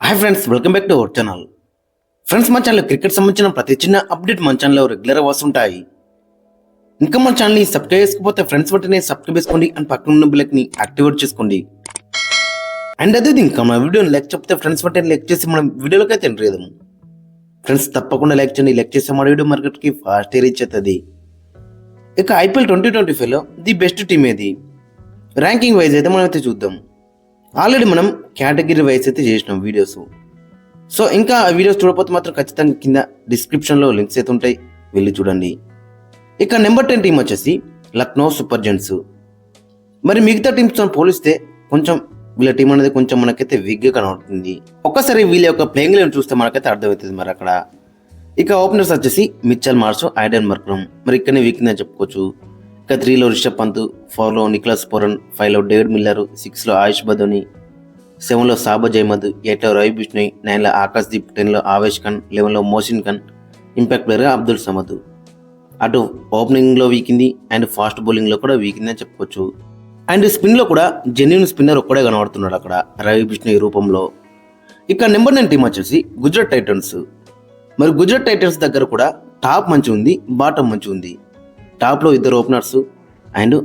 Hi friends, welcome back to our channel. Friends, మన channel cricket సంబంధించిన ప్రతి చిన్న అప్డేట్ మన ఛానల్లో రెగ్యులర్గా వస్తుంటాయి. ఇంకా మన ఛానల్ని సబ్స్క్రైబ్ చేసుకోకపోతే ఫ్రెండ్స్ వెంటనే సబ్స్క్రైబ్ చేసుకోండి అండ్ పక్కన ఉన్న బెల్ని యాక్టివేట్ చేసుకోండి. అండ్ అదే ఇంకా మన వీడియోని లైక్ చెప్తే ఫ్రెండ్స్ వెంటనే లైక్ చేసి మనం వీడియోలోకి అయితే ఎంటర్ చేద్దాం. ఫ్రెండ్స్, తప్పకుండా లైక్ చేయండి. లైక్ చేస్తే మన వీడియో మార్కెట్కి ఫాస్ట్ రీచ్ అవుతుంది. ఇక ఐపీఎల్ 2025లో ది బెస్ట్ టీమ్ ఏది, ర్యాంకింగ్ వైజ్ అయితే మనం అయితే చూద్దాం. ఆల్రెడీ మనం కేటగిరీ వైజ్ అయితే చేసినాం వీడియోస్. సో ఇంకా ఆ వీడియోస్ చూడకపోతే మాత్రం ఖచ్చితంగా కింద డిస్క్రిప్షన్లో లింక్స్ అయితే ఉంటాయి, వెళ్ళి చూడండి. ఇక నెంబర్ 10 టీం వచ్చేసి లక్నో సూపర్ జెయింట్స్. మరి మిగతా టీమ్స్తో పోలిస్తే కొంచెం వీళ్ళ టీం అనేది కొంచెం మనకైతే వీక్గా కనబడుతుంది. ఒక్కసారి వీళ్ళ యొక్క ప్లేయింగ్ లెవెన్ చూస్తే మనకైతే అర్థమవుతుంది. మరి అక్కడ ఇక ఓపెనర్స్ వచ్చేసి మిచెల్ మార్ష్, ఐడెన్ మార్క్రమ్. మరి ఇక్కడనే వీక్ అని చెప్పుకోవచ్చు. ఇక 3లో రిషబ్ పంత్, 4లో నికోలస్ పూరన్, 5లో డేవిడ్ మిల్లర్, 6లో ఆయుష్ బదోని, 7లో సాబజ్ అహ్మద్, 8లో రవి బిష్ణోయ్, 9లో ఆకాశ్ దీప్, 10లో ఆవేష్ ఖాన్, 11లో మోసిన్ ఖాన్. ఇంపాక్ట్ ప్లేయర్గా అబ్దుల్ సమద్. అటు ఓపెనింగ్లో వీకింది అండ్ ఫాస్ట్ బౌలింగ్లో కూడా వీకింది అని చెప్పుకోవచ్చు. అండ్ స్పిన్లో కూడా జెన్యూన్ స్పిన్నర్ ఒక్కడే కనబడుతున్నాడు అక్కడ, రవి బిష్ణోయ్ రూపంలో. ఇక నెంబర్ 9 టీం వచ్చేసి గుజరాత్ టైటన్స్. మరి గుజరాత్ టైటన్స్ దగ్గర కూడా టాప్ మంచి ఉంది, బాటమ్ మంచి ఉంది. టాప్లో 2 ఓపెనర్స్ అండ్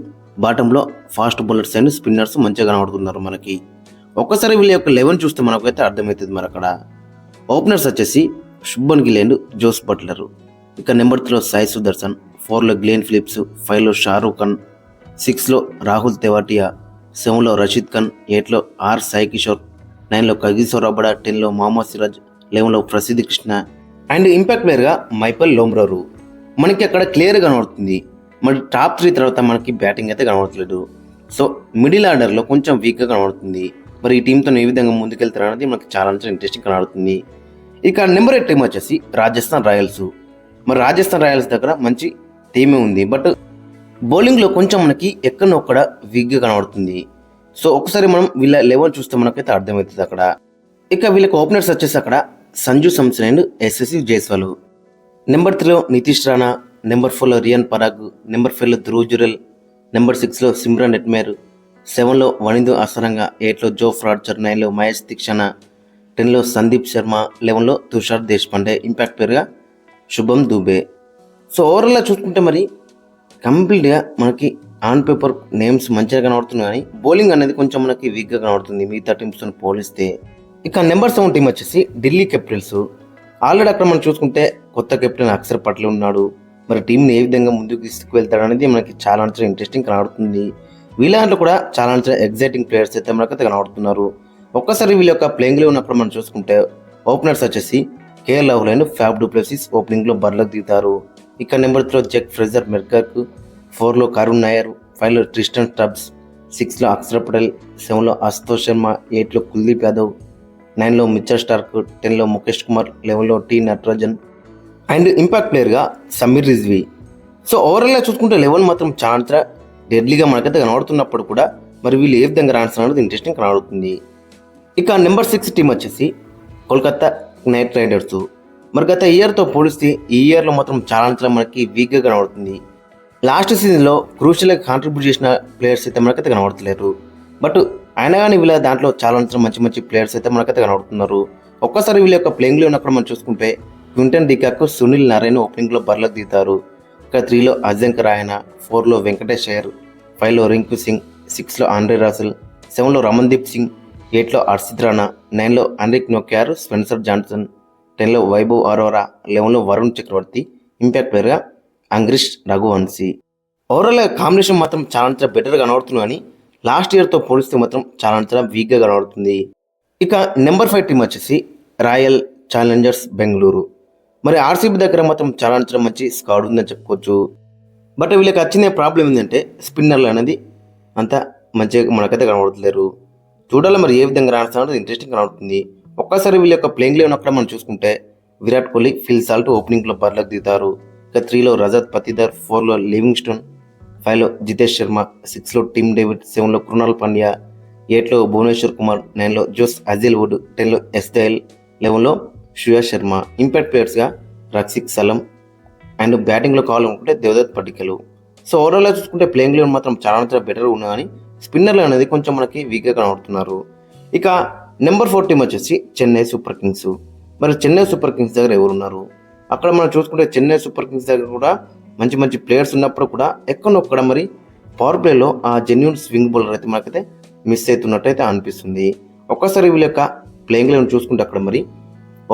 బాటంలో ఫాస్ట్ బౌలర్స్ అండ్ స్పిన్నర్స్ మంచిగా కనబడుతున్నారు మనకి. ఒక్కసారి వీళ్ళ యొక్క 11 చూస్తే మనకైతే అర్థమవుతుంది. మరి అక్కడ ఓపెనర్స్ వచ్చేసి Shubman Gill and Jos Buttler. ఇక నెంబర్ 3లో సాయి సుదర్శన్, 4లో గ్లెన్ ఫిలిప్స్, 5లో షారూక్ ఖాన్, 6లో రాహుల్ తెవాటియా, 7లో రషీద్ ఖాన్, 8లో ఆర్ సాయి కిషోర్, 9లో కగిసో రబాడా, 10లో మహమ్మద్ సిరాజ్, 11లో ప్రసిద్ధి కృష్ణ అండ్ ఇంపాక్ట్ ప్లేయర్గా మైపల్ లోమ్రోరు. మనకి అక్కడ క్లియర్గా కనబడుతుంది. మరి టాప్ 3 తర్వాత మనకి బ్యాటింగ్ అయితే కనబడట్లేదు. సో మిడిల్ ఆర్డర్లో కొంచెం వీక్గా కనబడుతుంది. మరి ఈ టీంతో ఏ విధంగా ముందుకెళ్తారు అనేది మనకి చాలా ఇంట్రెస్టింగ్ కనబడుతుంది. ఇక నెంబర్ 8 టీం వచ్చేసి రాజస్థాన్ రాయల్స్. మరి రాజస్థాన్ రాయల్స్ దగ్గర మంచి టీమే ఉంది, బట్ బౌలింగ్లో కొంచెం మనకి ఎక్కడొక్కడ వీక్గా కనబడుతుంది. సో ఒకసారి మనం వీళ్ళ 11 చూస్తే మనకైతే అర్థమవుతుంది అక్కడ. ఇక వీళ్ళకి ఓపెనర్స్ వచ్చేసి అక్కడ సంజు సంసన్ అండ్ ఎస్ఎస్సి జైస్వాల్. నెంబర్ 3లో నితీష్ రాణా, నెంబర్ 4లో రియాన్ పరాగ్, నెంబర్ 5లో ధ్రువ్ జురెల్, నెంబర్ 6లో సిమ్రాన్ హెట్మేర్, 7లో వనిందు అసరంగా, 8లో జో ఫ్రాడ్చర్, 9లో మహేష్ దీక్షణ, 10లో సందీప్ శర్మ, 11లో తుషార్ దేశ్పాండే. ఇంపాక్ట్ ప్లేయర్గా శుభం దూబే. సో ఓవరాల్గా చూసుకుంటే మరి కంప్లీట్గా మనకి ఆన్ పేపర్ నేమ్స్ మంచిగా కనబడుతున్నాయి, కానీ బౌలింగ్ అనేది కొంచెం మనకి వీక్గా కనబడుతుంది మిగతా టీమ్స్తో పోలిస్తే. ఇక నెంబర్ 7 టీం వచ్చేసి ఢిల్లీ క్యాపిటల్స్. ఆల్రెడీ అక్కడ మనం చూసుకుంటే కొత్త కెప్టెన్ అక్షర్ పటేల్ ఉన్నాడు. మరి టీంని ఏ విధంగా ముందుకు తీసుకువెళ్తాడు అనేది మనకి చాలా ఇంట్రెస్టింగ్ కనబడుతుంది. వీళ్ళ దాంట్లో కూడా చాలా ఎగ్జైటింగ్ ప్లేయర్స్ అయితే మనకైతే కనబడుతున్నారు. ఒక్కసారి వీళ్ళ యొక్క ప్లేయింగ్లో ఉన్నప్పుడు మనం చూసుకుంటే ఓపెనర్స్ వచ్చేసి KL Rahul and Faf du Plessis ఓపెనింగ్లో బరిలోకి దిగుతారు. ఇక నెంబర్ 3లో జెక్ ఫ్రెజర్ మెర్కర్క్, 4లో కరుణ్ నాయర్, 5లో ట్రిస్టన్ స్టబ్స్, 6లో అక్షర్ పటేల్, 7లో అశుతోష్ శర్మ, 8లో కుల్దీప్ యాదవ్, 9లో మిచెల్ స్టార్క్, 10లో ముఖేష్ కుమార్, 11లో టి నటరాజన్ అండ్ ఇంపాక్ట్ ప్లేయర్గా సమీర్ రిజ్వీ. సో ఓవరాల్గా చూసుకుంటే 11 మాత్రం చాలా డెడ్లీగా మనకైతే కనబడుతున్నప్పుడు కూడా మరి వీళ్ళు ఏ విధంగా రాణిస్తున్నారు అనేది ఇంట్రెస్టింగ్ కనబడుతుంది. ఇక నెంబర్ 6 టీం వచ్చేసి కోల్కతా నైట్ రైడర్స్. మరి గత ఇయర్తో పోలిస్తే ఈ ఇయర్లో మాత్రం చాలా మనకి వీక్గా కనబడుతుంది. లాస్ట్ సీజన్లో క్రూషియల్గా కాంట్రిబ్యూట్ చేసిన ప్లేయర్స్ అయితే మనకైతే కనబడతలేరు, బట్ అయినా కానీ వీళ్ళ దాంట్లో చాలా మంచి ప్లేయర్స్ అయితే మనకైతే కనబడుతున్నారు. ఒక్కసారి వీళ్ళ యొక్క ప్లేయింగ్లో ఉన్నప్పుడు మనం చూసుకుంటే క్వింటన్ డికాక్, సునీల్ నారాయణ ఓపెనింగ్లో బరిలోకి దిగుతారు. ఇక 3లో అజంక్ రాయనా, 4లో వెంకటేష్ అయ్యర్, 5లో రింకు సింగ్, 6లో ఆండ్రే రాసెల్, 7లో రమన్దీప్ సింగ్, 8లో హర్షిత్ రాణా, 9లో అన్రిక్ నోకియార్, స్పెన్సర్ జాన్సన్, 10లో వైభవ్ అరోరా, 11లో వరుణ్ చక్రవర్తి. ఇంపాక్ట్ ప్లేయర్గా అంగ్రిష్ రఘువంశీ. ఓవరాల్ కాంబినేషన్ మాత్రం చాలా బెటర్గా కనబడుతుంది, కానీ లాస్ట్ ఇయర్తో పోలిస్తే మాత్రం చాలా వీక్గా కనబడుతుంది. ఇక నెంబర్ 5 టీం వచ్చేసి రాయల్ ఛాలెంజర్స్ బెంగళూరు. మరి ఆర్సీబీ దగ్గర మాత్రం చాలా మంచి స్క్వాడ్ ఉందని చెప్పుకోవచ్చు, బట్ వీళ్ళకి వచ్చిన ప్రాబ్లం ఏంటంటే స్పిన్నర్లు అనేది అంత మంచిగా మనకైతే కనబడట్లేరు. చూడాలి మరి ఏ విధంగా రాణిస్తున్నది ఇంట్రెస్టింగ్ కనబడుతుంది. ఒక్కసారి వీళ్ళ యొక్క ప్లేయింగ్లో ఉన్నప్పుడు మనం చూసుకుంటే విరాట్ కోహ్లీ, ఫిల్ సాల్ట్ ఓపెనింగ్లో బరిలోకి దిగుతారు. ఇక 3లో రజత్ పతిదార్, 4లో లివింగ్స్టోన్, 5లో జితేష్ శర్మ, 6లో టిమ్ డేవిడ్, 7లో కృణాల్ పాండ్యా, 8లో భువనేశ్వర్ కుమార్, 9లో జోస్ అజిల్వుడ్, 10లో ఎస్దయల్, 11లో శ్రేయస్ శర్మ. ఇంపాక్ట్ ప్లేయర్స్గా రక్షిక్ సలం అండ్ బ్యాటింగ్లో కావాలనుకుంటే దేవదత్ పడికలు. సో ఓవరాల్గా చూసుకుంటే ప్లేయింగ్లో మాత్రం చాలా బెటర్ ఉన్నా, కానీ స్పిన్నర్లు అనేది కొంచెం మనకి వీక్గా కనబడుతున్నారు. ఇక నెంబర్ 4 టీం వచ్చేసి చెన్నై సూపర్ కింగ్స్. మరి చెన్నై సూపర్ కింగ్స్ దగ్గర ఎవరున్నారు? అక్కడ మనం చూసుకుంటే చెన్నై సూపర్ కింగ్స్ దగ్గర కూడా మంచి మంచి ప్లేయర్స్ ఉన్నప్పుడు కూడా ఎక్కడొక్కడ మరి పవర్ ప్లేలో ఆ జెన్యూన్ స్వింగ్ బౌలర్ అయితే మనకైతే మిస్ అవుతున్నట్టయితే అనిపిస్తుంది. ఒక్కసారి వీళ్ళ యొక్క ప్లేయింగ్ లెవెన్ చూసుకుంటే అక్కడ మరి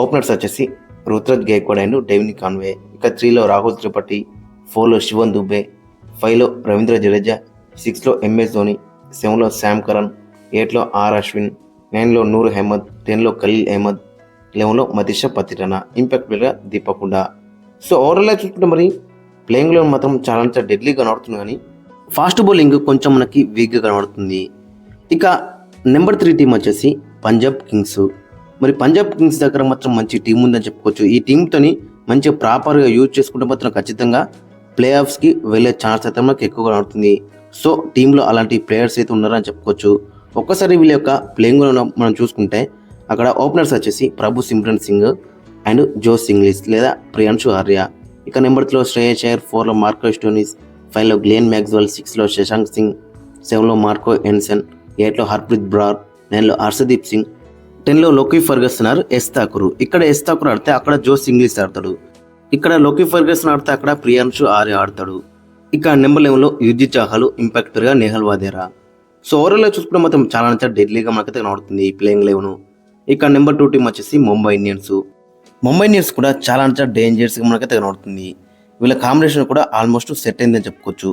ఓపెనర్స్ వచ్చేసి Ruturaj Gaikwad and David Conway, ఇక 3లో రాహుల్ త్రిపాఠి, 4లో శివన్ దుబే, 5లో రవీంద్ర జడేజా, 6లో ఎంఎస్ ధోని, 7లో శామ్ కరణ్, 8లో ఆర్ అశ్విన్, 9లో నూర్ అహ్మద్, 10లో ఖలీల్ అహ్మద్, 11లో మతీషా పతిరానా, ఇంపాక్ట్ ప్లేయర్గా దీపక్ హుడా. సో ఓవరాల్గా చూసుకుంటే మరి ప్లేయింగ్ లెవెన్ మాత్రం చాలా డెడ్లీగా కనబడుతుంది, కానీ ఫాస్ట్ బౌలింగ్ కొంచెం మనకి వీక్గా కనబడుతుంది. ఇక నెంబర్ 3 టీం వచ్చేసి పంజాబ్ కింగ్స్. మరి పంజాబ్ కింగ్స్ దగ్గర మాత్రం మంచి టీం ఉందని చెప్పుకోవచ్చు. ఈ టీంతోని మంచిగా ప్రాపర్గా యూజ్ చేసుకుంటే మాత్రం ఖచ్చితంగా ప్లే ఆఫ్స్కి వెళ్ళే ఛాన్స్ అయితే మనకు ఎక్కువగా ఉంటుంది. సో టీంలో అలాంటి ప్లేయర్స్ అయితే ఉన్నారని చెప్పుకోవచ్చు. ఒక్కసారి వీళ్ళ యొక్క ప్లేయింగ్ మనం చూసుకుంటే అక్కడ ఓపెనర్స్ వచ్చేసి Prabh Simran Singh and Josh Inglis లేదా ప్రియాంశు ఆర్య, ఇక నెంబర్ 3లో శ్రేయస్ అయ్యర్, 4లో మార్కో స్టోనిస్, 5లో గ్లెన్ మ్యాక్స్వెల్, 6లో శశాంక్ సింగ్, 7లో మార్కో ఎన్సన్, 8లో హర్ప్రీత్ బ్రార్, 9లో హర్షదీప్ సింగ్, 10లో Lockie Ferguson R S Thakur. ఇక్కడ ఎస్ ఠాకూర్ ఆడితే అక్కడ జోస్ ఇంగ్లీష్ ఆడతాడు, ఇక్కడ లోకీ ఫర్గసన్ ఆడితే అక్కడ ప్రియాంశు ఆర్య ఆడతాడు. ఇక నెంబర్ 11లో యుజి చాహల్, ఇంపాక్ట్ ప్లేయర్గా నేహల్ వాదేరా. సో ఓవరాల్గా చూసుకుంటే మాత్రం చాలా డెడ్లీగా మనకైతే కనబడుతుంది ఈ ప్లేయింగ్ లెవెన్. ఇక నెంబర్ 2 టీం వచ్చేసి ముంబై ఇండియన్స్. ముంబై ఇండియన్స్ కూడా చాలా డేంజరస్గా మనకైతే కనబడుతుంది. వీళ్ళ కాంబినేషన్ కూడా ఆల్మోస్ట్ సెట్ అయిందని చెప్పుకోవచ్చు.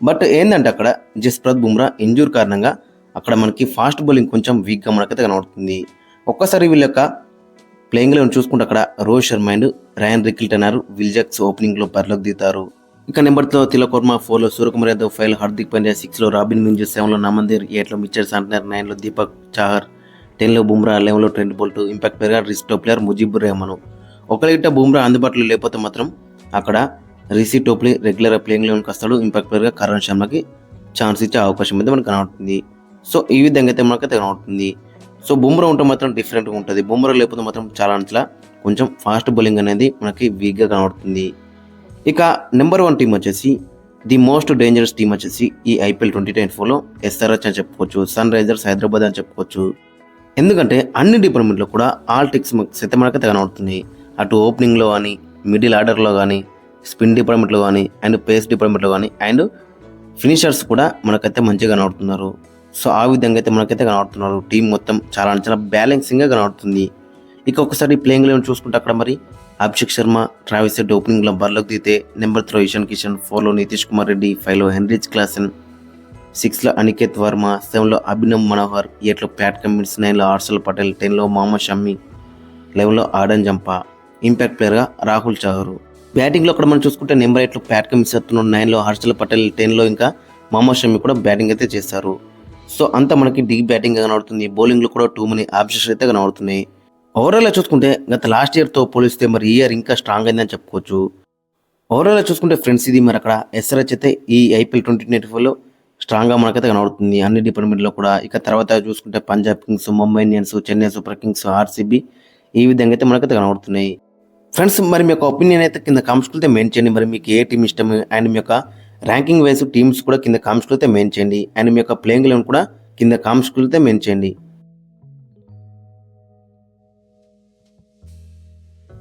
బట్ ఏంటంటే అక్కడ జస్ప్రీత్ బుమ్రా ఇంజూర్ కారణంగా అక్కడ మనకి ఫాస్ట్ బౌలింగ్ కొంచెం వీక్గా మనకైతే కనబడుతుంది. ఒక్కసారి వీళ్ళ యొక్క ప్లేయింగ్ లెవెన్ చూసుకుంటే అక్కడ Rohit Sharma and Ryan Rickelton or Will Jacks ఓపెనింగ్లో బరిలోకి దిగుతారు. ఇక నెంబర్ 3లో తిలక్ వర్మ, 4లో సూర్యకుమార్ యాదవ్, 5లో హార్దిక్ పాండ్యా, 6లో రాబిన్ మింజు, 7లో నమందీర్, 8లో మిచెల్ శాంట్నర్, 9లో దీపక్ చాహర్, 10లో బుమ్రా, 11లో ట్రెంట్ బోల్ట్, ఇంపాక్ట్ ప్లేయర్గా రిస్టో ప్లేయర్ ముజీబుర్ రెహమాన్. ఒకవేళ బుమ్రా అందుబాటులో లేకపోతే మాత్రం అక్కడ రిషి టోప్లీ రెగ్యులర్ ప్లేయింగ్ లెవెన్కి వస్తాడు. ఇంపాక్ట్ ప్లేయర్గా కరణ్ శర్మకి ఛాన్స్ ఇచ్చే అవకాశం అయితే మనకు కనబడుతుంది. సో ఈ విధంగా అయితే మనకైతే కనబడుతుంది. సో బుమ్రా ఉంటే మాత్రం డిఫరెంట్గా ఉంటుంది, బుమ్రా లేకపోతే మాత్రం చాలా కొంచెం ఫాస్ట్ బౌలింగ్ అనేది మనకి వీక్గా కనబడుతుంది. ఇక నెంబర్ 1 టీం వచ్చేసి ది మోస్ట్ డేంజరస్ టీం వచ్చేసి ఈ ఐపీఎల్ 2024లో ఎస్ఆర్హెచ్ అని చెప్పుకోవచ్చు, సన్ రైజర్స్ హైదరాబాద్ అని చెప్పుకోవచ్చు. ఎందుకంటే అన్ని డిపార్ట్మెంట్లో కూడా ఆల్ టిక్స్ అయితే మనకైతే కనబడుతుంది. అటు ఓపెనింగ్లో కానీ, మిడిల్ ఆర్డర్లో కానీ, స్పిన్ డిపార్ట్మెంట్లో కానీ, అండ్ పేస్ డిపార్ట్మెంట్లో కానీ, అండ్ ఫినిషర్స్ కూడా మనకైతే మంచిగా కనబడుతున్నారు. సో ఆ విధంగా అయితే మనకైతే కనబడుతున్నారు. టీం మొత్తం చాలా బ్యాలెన్సింగ్గా కనబడుతుంది. ఇక ఒకసారి ప్లేయింగ్ లెవెన్ చూసుకుంటే అక్కడ మరి అభిషేక్ శర్మ, ట్రావిస్ హెడ్ ఓపెనింగ్లో బరిలోకి దిగితే నెంబర్ 3లో ఇషాన్ కిషన్, 4లో నితీష్ కుమార్ రెడ్డి, 5లో హెన్రిచ్ క్లాసెన్, 6లో అనికేత్ వర్మ, 7లో అభినవ్ మనోహర్, 8లో ప్యాట్ కమిన్స్, 9లో హర్షల్ పటేల్, 10లో మొహమ్మద్ షమి, 11లో ఆడన్ జంపా, ఇంపాక్ట్ ప్లేయర్గా రాహుల్ చహర్. బ్యాటింగ్లో అక్కడ మనం చూసుకుంటే నెంబర్ 8లో ప్యాట్ కమిన్స్ ఎత్తున్నాడు, 9లో హర్షల్ పటేల్, 10లో ఇంకా మొహమ్మద్ షమి కూడా బ్యాటింగ్ అయితే చేస్తారు. సో అంతా మనకి డీప్ బ్యాటింగ్ కనబడుతుంది. బౌలింగ్లో కూడా టూ మనీ ఆప్షన్స్ అయితే కనబడుతున్నాయి. ఓవరాల్గా చూసుకుంటే గత లాస్ట్ ఇయర్తో పోలిస్తే మరి ఈ ఇయర్ ఇంకా స్ట్రాంగ్ అయిందని చెప్పుకోవచ్చు. ఓవరాల్గా చూసుకుంటే ఫ్రెండ్స్ ఇది మరి అక్కడ ఎస్ఆర్హెచ్ అయితే ఈ ఐపీఎల్ 2024లో స్ట్రాంగ్గా మనకైతే కనబడుతుంది అన్ని డిపార్ట్మెంట్లో కూడా. ఇక తర్వాత చూసుకుంటే Punjab Kings, Mumbai Indians, Chennai super Kings, RCB ఈ విధంగా అయితే మనకైతే కనబడుతున్నాయి. ఫ్రెండ్స్ మరి మీ యొక్క ఒపీనియన్ అయితే కింద కామెంట్స్లో అయితే మెయిన్ చేయండి. మరి మీకు ఏ టీం ఇష్టం అండ్ మీ యొక్క ర్యాంకింగ్ వైజ్ టీమ్స్ కూడా కింద కామెంట్స్లో అయితే మెయిన్ చేయండి. అండ్ మీ యొక్క ప్లేయింగ్ లెవెన్ కూడా కింద కామెంట్స్లో అయితే మెయిన్ చేయండి.